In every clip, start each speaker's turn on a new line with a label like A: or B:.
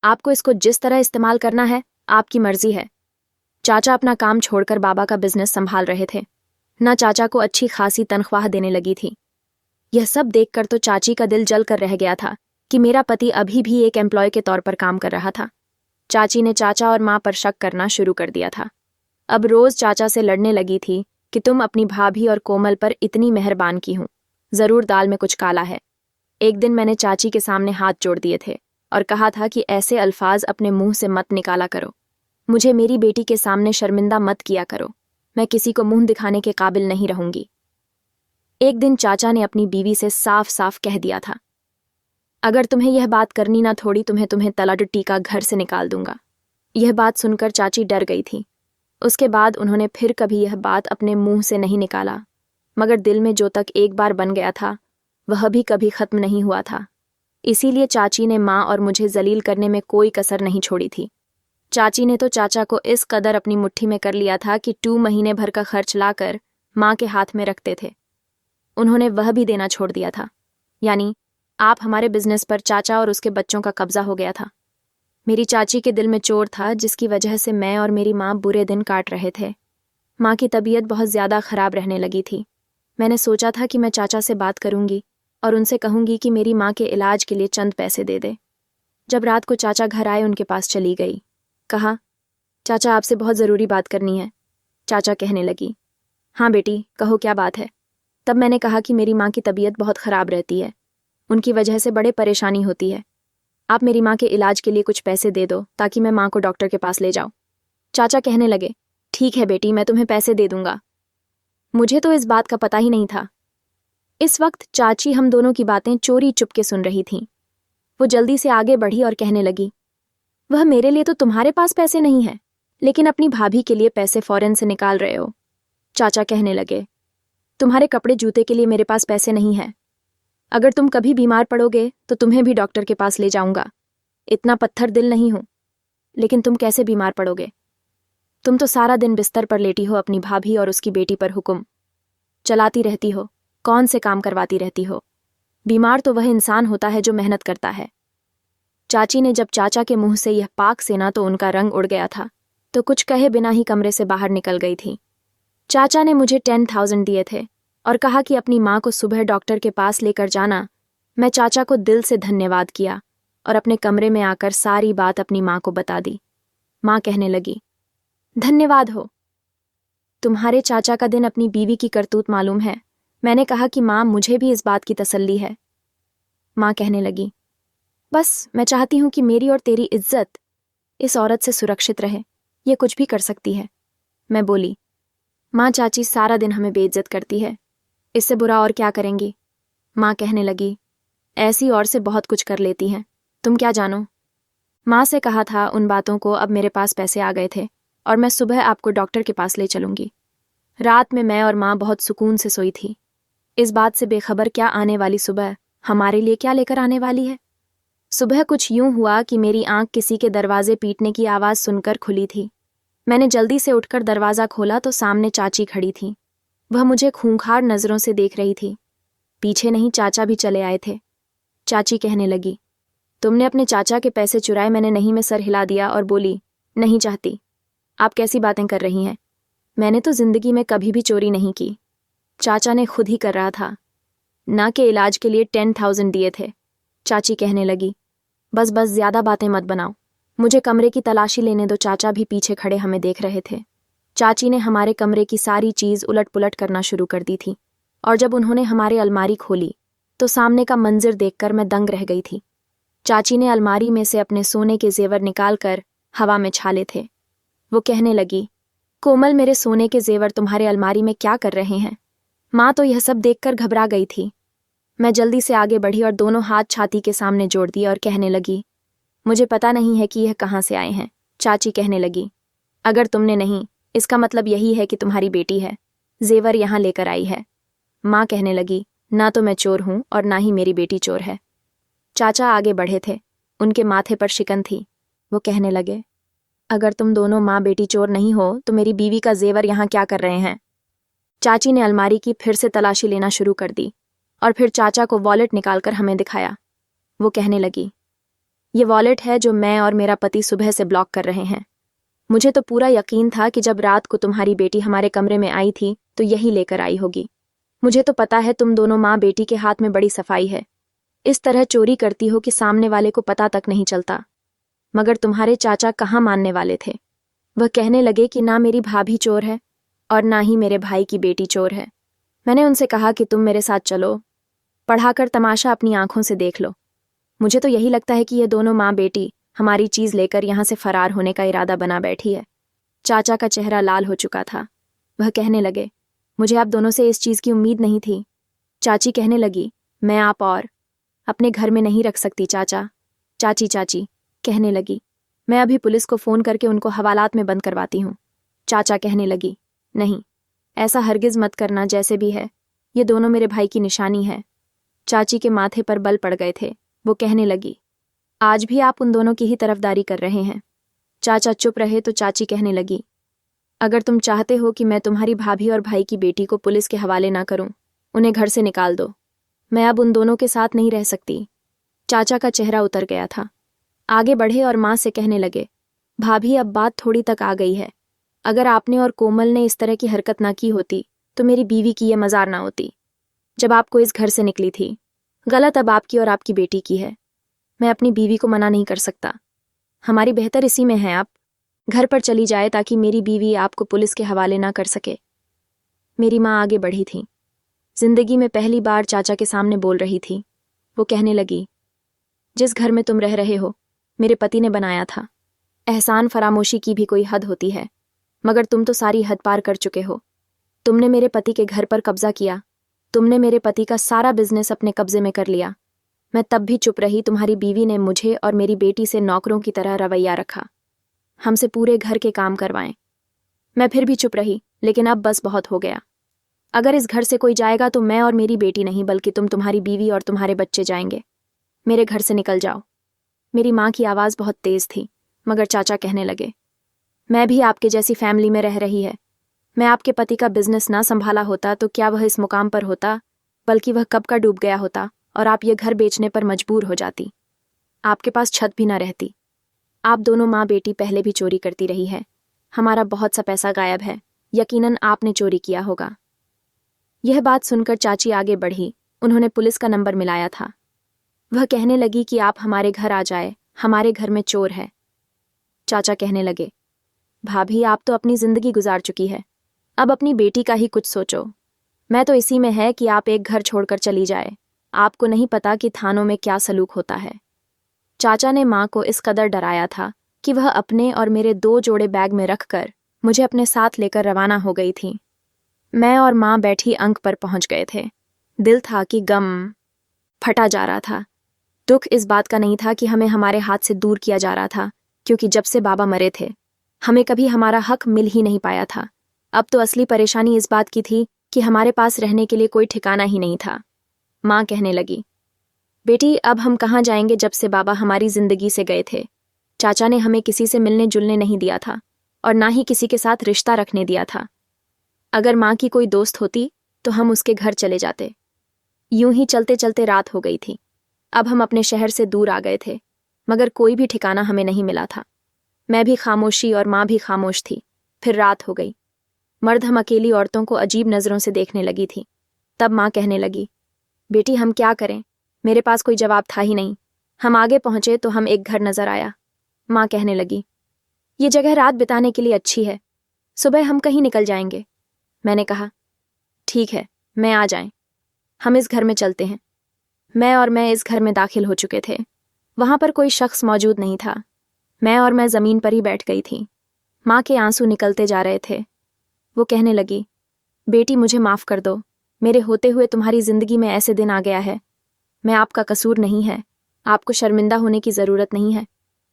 A: आपको इसको जिस तरह इस्तेमाल करना है आपकी मर्जी है। चाचा अपना काम छोड़कर बाबा का बिजनेस संभाल रहे थे। ना चाचा को अच्छी खासी तनख्वाह देने लगी थी। यह सब देखकर तो चाची का दिल जल कर रह गया था कि मेरा पति अभी भी एक एम्प्लॉय के तौर पर काम कर रहा था। चाची ने चाचा और माँ पर शक करना शुरू कर दिया था। अब रोज चाचा से लड़ने लगी थी कि तुम अपनी भाभी और कोमल पर इतनी मेहरबान की हूं, जरूर दाल में कुछ काला है। एक दिन मैंने चाची के सामने हाथ जोड़ दिए थे और कहा था कि ऐसे अल्फाज अपने मुंह से मत निकाला करो। मुझे मेरी बेटी के सामने शर्मिंदा मत किया करो। मैं किसी को मुंह दिखाने के काबिल नहीं रहूंगी। एक दिन चाचा ने अपनी बीवी से साफ साफ कह दिया था, अगर तुम्हें यह बात करनी ना थोड़ी तुम्हें तला टुट्टी का घर से निकाल दूंगा। यह बात सुनकर चाची डर गई थी। उसके बाद उन्होंने फिर कभी यह बात अपने मुंह से नहीं निकाला, मगर दिल में जो तक एक बार बन गया था वह भी कभी खत्म नहीं हुआ था। इसीलिए चाची ने माँ और मुझे जलील करने में कोई कसर नहीं छोड़ी थी। चाची ने तो चाचा को इस कदर अपनी मुट्ठी में कर लिया था कि 2 महीने भर का खर्च लाकर माँ के हाथ में रखते थे। उन्होंने वह भी देना छोड़ दिया था। यानी आप हमारे बिजनेस पर चाचा और उसके बच्चों का कब्जा हो गया था। मेरी चाची के दिल में चोर था जिसकी वजह से मैं और मेरी माँ बुरे दिन काट रहे थे। माँ की तबीयत बहुत ज़्यादा ख़राब रहने लगी थी। मैंने सोचा था कि मैं चाचा से बात करूंगी और उनसे कहूंगी कि मेरी माँ के इलाज के लिए चंद पैसे दे दे। जब रात को चाचा घर आए उनके पास चली गई। कहा, चाचा आपसे बहुत ज़रूरी बात करनी है। चाचा कहने लगी, हाँ बेटी कहो क्या बात है। तब मैंने कहा कि मेरी माँ की तबीयत बहुत ख़राब रहती है, उनकी वजह से बड़े परेशानी होती है। आप मेरी माँ के इलाज के लिए कुछ पैसे दे दो ताकि मैं माँ को डॉक्टर के पास ले जाऊँ। चाचा कहने लगे, ठीक है बेटी मैं तुम्हें पैसे दे दूंगा। मुझे तो इस बात का पता ही नहीं था। इस वक्त चाची हम दोनों की बातें चोरी चुपके सुन रही थीं। वो जल्दी से आगे बढ़ी और कहने लगी, वह मेरे लिए तो तुम्हारे पास पैसे नहीं है, लेकिन अपनी भाभी के लिए पैसे फौरन से निकाल रहे हो। चाचा कहने लगे, तुम्हारे कपड़े जूते के लिए मेरे पास पैसे नहीं है। अगर तुम कभी बीमार पड़ोगे तो तुम्हें भी डॉक्टर के पास ले जाऊंगा। इतना पत्थर दिल नहीं हूं। लेकिन तुम कैसे बीमार पड़ोगे? तुम तो सारा दिन बिस्तर पर लेटी हो, अपनी भाभी और उसकी बेटी पर हुक्म चलाती रहती हो, कौन से काम करवाती रहती हो। बीमार तो वह इंसान होता है जो मेहनत करता है। चाची ने जब चाचा के मुंह से यह पाक सेना तो उनका रंग उड़ गया था, तो कुछ कहे बिना ही कमरे से बाहर निकल गई थी। चाचा ने मुझे 10,000 दिए थे और कहा कि अपनी माँ को सुबह डॉक्टर के पास लेकर जाना। मैं चाचा को दिल से धन्यवाद किया और अपने कमरे में आकर सारी बात अपनी माँ को बता दी। माँ कहने लगी, धन्यवाद हो, तुम्हारे चाचा का दिन अपनी बीवी की करतूत मालूम है। मैंने कहा कि माँ मुझे भी इस बात की तसल्ली है। माँ कहने लगी, बस मैं चाहती हूँ कि मेरी और तेरी इज्जत इस औरत से सुरक्षित रहे, ये कुछ भी कर सकती है। मैं बोली, माँ चाची सारा दिन हमें बेइज्जत करती है, इससे बुरा और क्या करेंगी। माँ कहने लगी, ऐसी और से बहुत कुछ कर लेती हैं, तुम क्या जानो। माँ से कहा था उन बातों को, अब मेरे पास पैसे आ गए थे और मैं सुबह आपको डॉक्टर के पास ले चलूंगी। रात में मैं और माँ बहुत सुकून से सोई थी, इस बात से बेखबर क्या आने वाली सुबह हमारे लिए क्या लेकर आने वाली है। सुबह कुछ यूं हुआ कि मेरी आंख किसी के दरवाजे पीटने की आवाज़ सुनकर खुली थी। मैंने जल्दी से उठकर दरवाज़ा खोला तो सामने चाची खड़ी थी। वह मुझे खूंखार नज़रों से देख रही थी। पीछे नहीं चाचा भी चले आए थे। चाची कहने लगी, तुमने अपने चाचा के पैसे चुराए? मैंने नहीं में सर हिला दिया और बोली, नहीं चाहती। आप कैसी बातें कर रही हैं? मैंने तो जिंदगी में कभी भी चोरी नहीं की। चाचा ने खुद ही कर रहा था। ना के इलाज के लिए 10,000 दिए थे। चाची कहने लगी, बस बस ज़्यादा बातें मत बनाओ, मुझे कमरे की तलाशी लेने दो। चाचा भी पीछे खड़े हमें देख रहे थे। चाची ने हमारे कमरे की सारी चीज़ उलट पुलट करना शुरू कर दी थी और जब उन्होंने हमारे अलमारी खोली तो सामने का मंजिर देखकर मैं दंग रह गई थी। चाची ने अलमारी में से अपने सोने के जेवर निकालकर हवा में छाले थे। वो कहने लगी, कोमल मेरे सोने के जेवर तुम्हारे अलमारी में क्या कर रहे हैं? माँ तो यह सब देखकर घबरा गई थी। मैं जल्दी से आगे बढ़ी और दोनों हाथ छाती के सामने जोड़ दिए और कहने लगी, मुझे पता नहीं है कि यह कहाँ से आए हैं। चाची कहने लगी, अगर तुमने नहीं, इसका मतलब यही है कि तुम्हारी बेटी है, जेवर यहाँ लेकर आई है। माँ कहने लगी, ना तो मैं चोर हूँ और ना ही मेरी बेटी चोर है। चाचा आगे बढ़े थे, उनके माथे पर शिकन थी। वो कहने लगे, अगर तुम दोनों माँ बेटी चोर नहीं हो तो मेरी बीवी का जेवर यहाँ क्या कर रहे हैं? चाची ने अलमारी की फिर से तलाशी लेना शुरू कर दी और फिर चाचा को वॉलेट निकालकर हमें दिखाया। वो कहने लगी, ये वॉलेट है जो मैं और मेरा पति सुबह से ब्लॉक कर रहे हैं। मुझे तो पूरा यकीन था कि जब रात को तुम्हारी बेटी हमारे कमरे में आई थी तो यही लेकर आई होगी। मुझे तो पता है तुम दोनों माँ बेटी के हाथ में बड़ी सफाई है। इस तरह चोरी करती हो कि सामने वाले को पता तक नहीं चलता। मगर तुम्हारे चाचा कहाँ मानने वाले थे। वह कहने लगे कि ना मेरी भाभी चोर है और ना ही मेरे भाई की बेटी चोर है। मैंने उनसे कहा कि तुम मेरे साथ चलो, पढ़ाकर तमाशा अपनी आंखों से देख लो। मुझे तो यही लगता है कि ये दोनों माँ बेटी हमारी चीज लेकर यहाँ से फरार होने का इरादा बना बैठी है। चाचा का चेहरा लाल हो चुका था। वह कहने लगे, मुझे आप दोनों से इस चीज की उम्मीद नहीं थी। चाची कहने लगी, मैं आप और अपने घर में नहीं रख सकती चाचा। चाची कहने लगी, मैं अभी पुलिस को फोन करके उनको हवालात में बंद करवाती हूँ। चाचा कहने लगी, नहीं, ऐसा हरगिज मत करना। जैसे भी है ये दोनों मेरे भाई की निशानी है। चाची के माथे पर बल पड़ गए थे। वो कहने लगी, आज भी आप उन दोनों की ही तरफदारी कर रहे हैं। चाचा चुप रहे तो चाची कहने लगी, अगर तुम चाहते हो कि मैं तुम्हारी भाभी और भाई की बेटी को पुलिस के हवाले ना करूं, उन्हें घर से निकाल दो। मैं अब उन दोनों के साथ नहीं रह सकती। चाचा का चेहरा उतर गया था। आगे बढ़े और माँ से कहने लगे, भाभी अब बात थोड़ी तक आ गई है। अगर आपने और कोमल ने इस तरह की हरकत ना की होती तो मेरी बीवी की यह मजार ना होती। जब आपको इस घर से निकली थी, गलत अब आपकी और आपकी बेटी की है। मैं अपनी बीवी को मना नहीं कर सकता। हमारी बेहतर इसी में है आप घर पर चली जाए ताकि मेरी बीवी आपको पुलिस के हवाले ना कर सके। मेरी माँ आगे बढ़ी थी। जिंदगी में पहली बार चाचा के सामने बोल रही थी। वो कहने लगी, जिस घर में तुम रह रहे हो मेरे पति ने बनाया था। एहसान फरामोशी की भी कोई हद होती है, मगर तुम तो सारी हद पार कर चुके हो। तुमने मेरे पति के घर पर कब्जा किया। तुमने मेरे पति का सारा बिजनेस अपने कब्जे में कर लिया। मैं तब भी चुप रही। तुम्हारी बीवी ने मुझे और मेरी बेटी से नौकरों की तरह रवैया रखा, हमसे पूरे घर के काम करवाएं। मैं फिर भी चुप रही, लेकिन अब बस बहुत हो गया। अगर इस घर से कोई जाएगा तो मैं और मेरी बेटी नहीं, बल्कि तुम्हारी बीवी और तुम्हारे बच्चे जाएंगे। मेरे घर से निकल जाओ। मेरी माँ की आवाज़ बहुत तेज थी, मगर चाचा कहने लगे, मैं भी आपके जैसी फैमिली में रह रही है। मैं आपके पति का बिजनेस ना संभाला होता तो क्या वह इस मुकाम पर होता, बल्कि वह कब का डूब गया होता और आप ये घर बेचने पर मजबूर हो जाती। आपके पास छत भी ना रहती। आप दोनों माँ बेटी पहले भी चोरी करती रही है। हमारा बहुत सा पैसा गायब है। यकीनन आपने चोरी किया होगा। यह बात सुनकर चाची आगे बढ़ी। उन्होंने पुलिस का नंबर मिलाया था। वह कहने लगी कि आप हमारे घर आ जाए, हमारे घर में चोर है। चाचा कहने लगे, भाभी आप तो अपनी जिंदगी गुजार चुकी है, अब अपनी बेटी का ही कुछ सोचो। मैं तो इसी में है कि आप एक घर छोड़कर चली जाए। आपको नहीं पता कि थानों में क्या सलूक होता है। चाचा ने माँ को इस कदर डराया था कि वह अपने और मेरे 2 जोड़े बैग में रखकर मुझे अपने साथ लेकर रवाना हो गई थी। मैं और माँ बैठी अंक पर पहुंच गए थे। दिल था कि गम फटा जा रहा था। दुख इस बात का नहीं था कि हमें हमारे हाथ से दूर किया जा रहा था, क्योंकि जब से बाबा मरे थे हमें कभी हमारा हक मिल ही नहीं पाया था। अब तो असली परेशानी इस बात की थी कि हमारे पास रहने के लिए कोई ठिकाना ही नहीं था। माँ कहने लगी, बेटी अब हम कहाँ जाएंगे जब से बाबा हमारी जिंदगी से गए थे। चाचा ने हमें किसी से मिलने जुलने नहीं दिया था और ना ही किसी के साथ रिश्ता रखने दिया था। अगर माँ की कोई दोस्त होती तो हम उसके घर चले जाते। यूं ही चलते चलते रात हो गई थी। अब हम अपने शहर से दूर आ गए थे, मगर कोई भी ठिकाना हमें नहीं मिला था। मैं भी खामोशी और माँ भी खामोश थी। फिर रात हो गई। मर्द हम अकेली औरतों को अजीब नज़रों से देखने लगी थी। तब माँ कहने लगी, बेटी हम क्या करें। मेरे पास कोई जवाब था ही नहीं। हम आगे पहुंचे तो हम एक घर नजर आया। माँ कहने लगी, ये जगह रात बिताने के लिए अच्छी है, सुबह हम कहीं निकल जाएंगे। मैंने कहा, ठीक है, मैं आ जाएं। हम इस घर में चलते हैं। मैं इस घर में दाखिल हो चुके थे। वहां पर कोई शख्स मौजूद नहीं था। मैं ज़मीन पर ही बैठ गई थी। माँ के आंसू निकलते जा रहे थे। वो कहने लगी, बेटी मुझे माफ़ कर दो। मेरे होते हुए तुम्हारी ज़िंदगी में ऐसे दिन आ गया है। मैं आपका कसूर नहीं है। आपको शर्मिंदा होने की ज़रूरत नहीं है।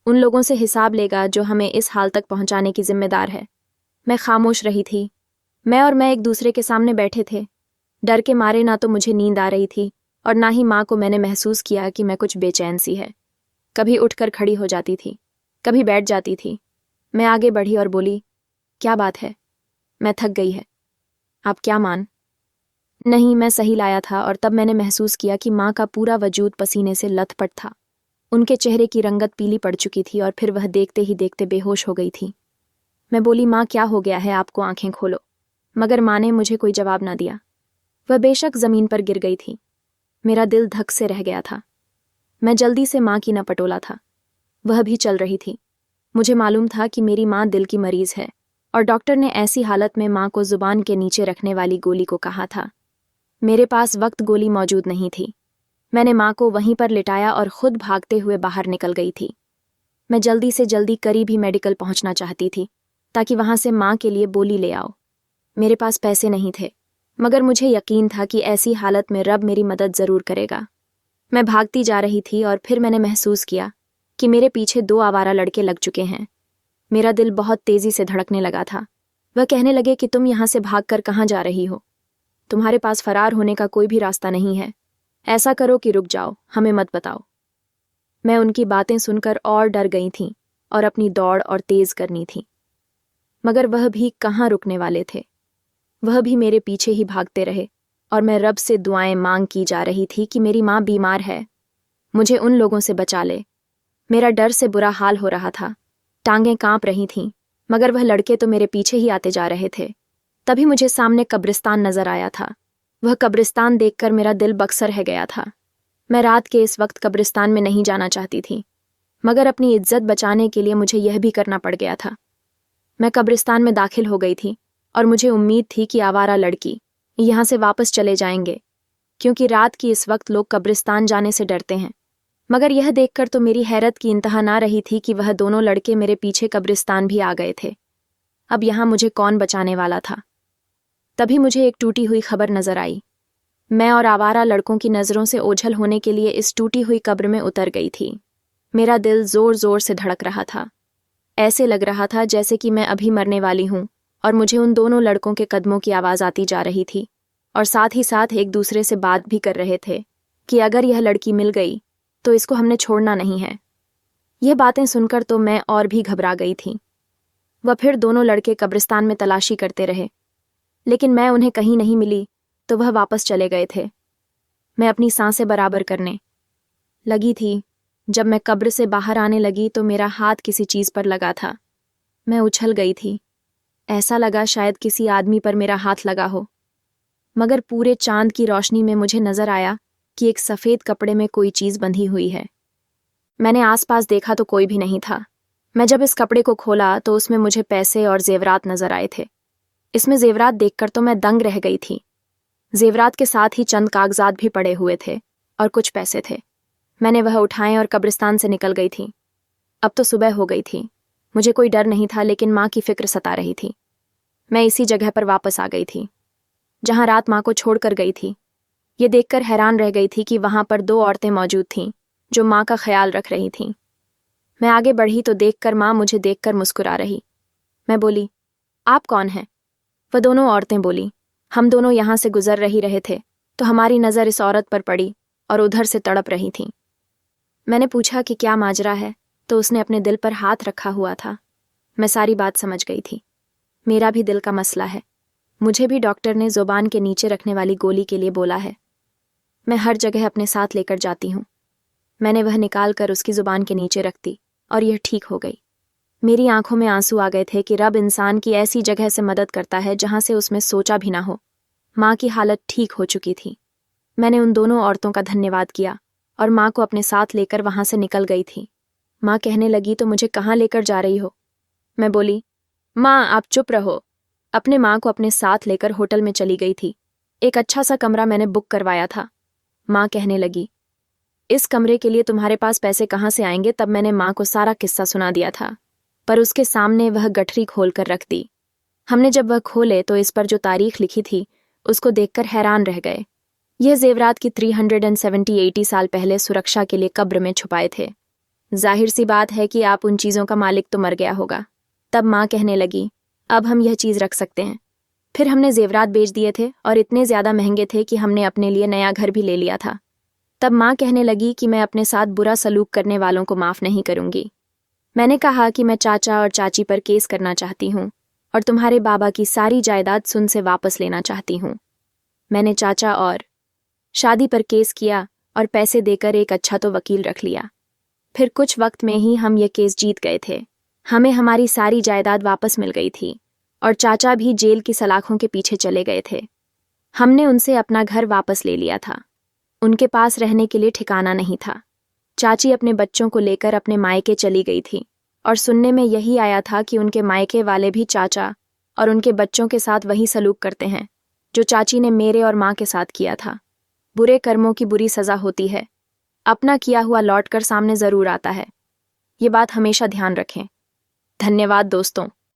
A: उन लोगों से हिसाब लेगा जो हमें इस हाल तक पहुंचाने की जिम्मेदार है। मैं खामोश रही थी। मैं एक दूसरे के सामने बैठे थे। डर के मारे ना तो मुझे नींद आ रही थी और ना ही माँ को मैंने महसूस किया कि मैं कुछ बेचैन सी है। कभी उठकर खड़ी हो जाती थी, कभी बैठ जाती थी। मैं आगे बढ़ी और बोली, क्या बात है? मैं थक गई है। आप क्या मान? नहीं, मैं सही लाया था और तब मैंने महसूस किया कि माँ का पूरा वजूद पसीने से लथपथ था। उनके चेहरे की रंगत पीली पड़ चुकी थी और फिर वह देखते ही देखते बेहोश हो गई थी। मैं बोली, माँ क्या हो गया है आपको, आंखें खोलो। मगर माँ ने मुझे कोई जवाब ना दिया। वह बेशक जमीन पर गिर गई थी। मेरा दिल धक से रह गया था। मैं जल्दी से माँ की न पटोला था। वह भी चल रही थी। मुझे मालूम था कि मेरी माँ दिल की मरीज है और डॉक्टर ने ऐसी हालत में माँ को जुबान के नीचे रखने वाली गोली को कहा था। मेरे पास वक्त गोली मौजूद नहीं थी। मैंने माँ को वहीं पर लिटाया और खुद भागते हुए बाहर निकल गई थी। मैं जल्दी से जल्दी करीब ही मेडिकल पहुंचना चाहती थी ताकि वहां से माँ के लिए बोली ले आओ। मेरे पास पैसे नहीं थे, मगर मुझे यकीन था कि ऐसी हालत में रब मेरी मदद जरूर करेगा। मैं भागती जा रही थी और फिर मैंने महसूस किया कि मेरे पीछे 2 आवारा लड़के लग चुके हैं। मेरा दिल बहुत तेजी से धड़कने लगा था। वह कहने लगे कि तुम यहां से भागकर कहाँ जा रही हो? तुम्हारे पास फरार होने का कोई भी रास्ता नहीं है। ऐसा करो कि रुक जाओ, हमें मत बताओ। मैं उनकी बातें सुनकर और डर गई थी और अपनी दौड़ और तेज करनी थी। मगर वह भी कहाँ रुकने वाले थे। वह भी मेरे पीछे ही भागते रहे और मैं रब से दुआएं मांग की जा रही थी कि मेरी माँ बीमार है, मुझे उन लोगों से बचा ले। मेरा डर से बुरा हाल हो रहा था। टांगें कांप रही थीं, मगर वह लड़के तो मेरे पीछे ही आते जा रहे थे। तभी मुझे सामने कब्रिस्तान नजर आया था। वह कब्रिस्तान देखकर मेरा दिल बक्सर रह गया था। मैं रात के इस वक्त कब्रिस्तान में नहीं जाना चाहती थी, मगर अपनी इज्जत बचाने के लिए मुझे यह भी करना पड़ गया था। मैं कब्रिस्तान में दाखिल हो गई थी और मुझे उम्मीद थी कि आवारा लड़की यहाँ से वापस चले जाएंगे, क्योंकि रात की इस वक्त लोग कब्रिस्तान जाने से डरते हैं। मगर यह देखकर तो मेरी हैरत की इंतहा ना रही थी कि वह दोनों लड़के मेरे पीछे कब्रिस्तान भी आ गए थे। अब यहाँ मुझे कौन बचाने वाला था? तभी मुझे एक टूटी हुई खबर नजर आई। मैं और आवारा लड़कों की नज़रों से ओझल होने के लिए इस टूटी हुई कब्र में उतर गई थी। मेरा दिल जोर जोर से धड़क रहा था। ऐसे लग रहा था जैसे कि मैं अभी मरने वाली हूँ और मुझे उन दोनों लड़कों के कदमों की आवाज़ आती जा रही थी और साथ ही साथ एक दूसरे से बात भी कर रहे थे कि अगर यह लड़की मिल गई तो इसको हमने छोड़ना नहीं है। यह बातें सुनकर तो मैं और भी घबरा गई थी। वह फिर दोनों लड़के कब्रिस्तान में तलाशी करते रहे, लेकिन मैं उन्हें कहीं नहीं मिली तो वह वापस चले गए थे। मैं अपनी सांसें बराबर करने लगी थी। जब मैं कब्र से बाहर आने लगी तो मेरा हाथ किसी चीज़ पर लगा था। मैं उछल गई थी। ऐसा लगा शायद किसी आदमी पर मेरा हाथ लगा हो, मगर पूरे चांद की रोशनी में मुझे नजर आया कि एक सफ़ेद कपड़े में कोई चीज़ बंधी हुई है। मैंने आसपास देखा तो कोई भी नहीं था। मैं जब इस कपड़े को खोला तो उसमें मुझे पैसे और जेवरात नजर आए थे। इसमें जेवरात देखकर तो मैं दंग रह गई थी। जेवरात के साथ ही चंद कागजात भी पड़े हुए थे और कुछ पैसे थे। मैंने वह उठाए और कब्रिस्तान से निकल गई थी। अब तो सुबह हो गई थी। मुझे कोई डर नहीं था, लेकिन माँ की फिक्र सता रही थी। मैं इसी जगह पर वापस आ गई थी जहां रात माँ को छोड़कर गई थी। ये देखकर हैरान रह गई थी कि वहां पर 2 औरतें मौजूद थीं जो माँ का ख्याल रख रही थीं। मैं आगे बढ़ी तो देखकर माँ मुझे देखकर मुस्कुरा रही। मैं बोली, आप कौन हैं? वह दोनों औरतें बोली, हम दोनों यहाँ से गुजर रहे थे तो हमारी नज़र इस औरत पर पड़ी और उधर से तड़प रही थीं। मैंने पूछा कि क्या माजरा है, तो उसने अपने दिल पर हाथ रखा हुआ था। मैं सारी बात समझ गई थी। मेरा भी दिल का मसला है। मुझे भी डॉक्टर ने ज़ुबान के नीचे रखने वाली गोली के लिए बोला है। मैं हर जगह अपने साथ लेकर जाती हूँ। मैंने वह निकाल कर उसकी ज़ुबान के नीचे रख दी और यह ठीक हो गई। मेरी आंखों में आंसू आ गए थे कि रब इंसान की ऐसी जगह से मदद करता है जहां से उसमें सोचा भी ना हो। माँ की हालत ठीक हो चुकी थी। मैंने उन दोनों औरतों का धन्यवाद किया और माँ को अपने साथ लेकर वहां से निकल गई थी। माँ कहने लगी, तो मुझे कहाँ लेकर जा रही हो? मैं बोली, माँ आप चुप रहो। अपने माँ को अपने साथ लेकर होटल में चली गई थी। एक अच्छा सा कमरा मैंने बुक करवाया था। माँ कहने लगी, इस कमरे के लिए तुम्हारे पास पैसे कहाँ से आएंगे? तब मैंने माँ को सारा किस्सा सुना दिया था, पर उसके सामने वह गठरी खोल कर रख दी। हमने जब वह खोले तो इस पर जो तारीख लिखी थी उसको देखकर हैरान रह गए। यह जेवरात की 370-80 साल पहले सुरक्षा के लिए कब्र में छुपाए थे। जाहिर सी बात है कि आप उन चीज़ों का मालिक तो मर गया होगा। तब माँ कहने लगी, अब हम यह चीज़ रख सकते हैं। फिर हमने जेवरात बेच दिए थे और इतने ज़्यादा महंगे थे कि हमने अपने लिए नया घर भी ले लिया था। तब माँ कहने लगी कि मैं अपने साथ बुरा सलूक करने वालों को माफ़ नहीं करूँगी। मैंने कहा कि मैं चाचा और चाची पर केस करना चाहती हूँ और तुम्हारे बाबा की सारी जायदाद सुन से वापस लेना चाहती हूँ। मैंने चाचा और शादी पर केस किया और पैसे देकर एक अच्छा तो वकील रख लिया। फिर कुछ वक्त में ही हम ये केस जीत गए थे। हमें हमारी सारी जायदाद वापस मिल गई थी और चाचा भी जेल की सलाखों के पीछे चले गए थे। हमने उनसे अपना घर वापस ले लिया था। उनके पास रहने के लिए ठिकाना नहीं था। चाची अपने बच्चों को लेकर अपने मायके चली गई थी और सुनने में यही आया था कि उनके मायके वाले भी चाचा और उनके बच्चों के साथ वही सलूक करते हैं जो चाची ने मेरे और माँ के साथ किया था। बुरे कर्मों की बुरी सज़ा होती है। अपना किया हुआ लौट कर सामने ज़रूर आता है। ये बात हमेशा ध्यान रखें। धन्यवाद दोस्तों।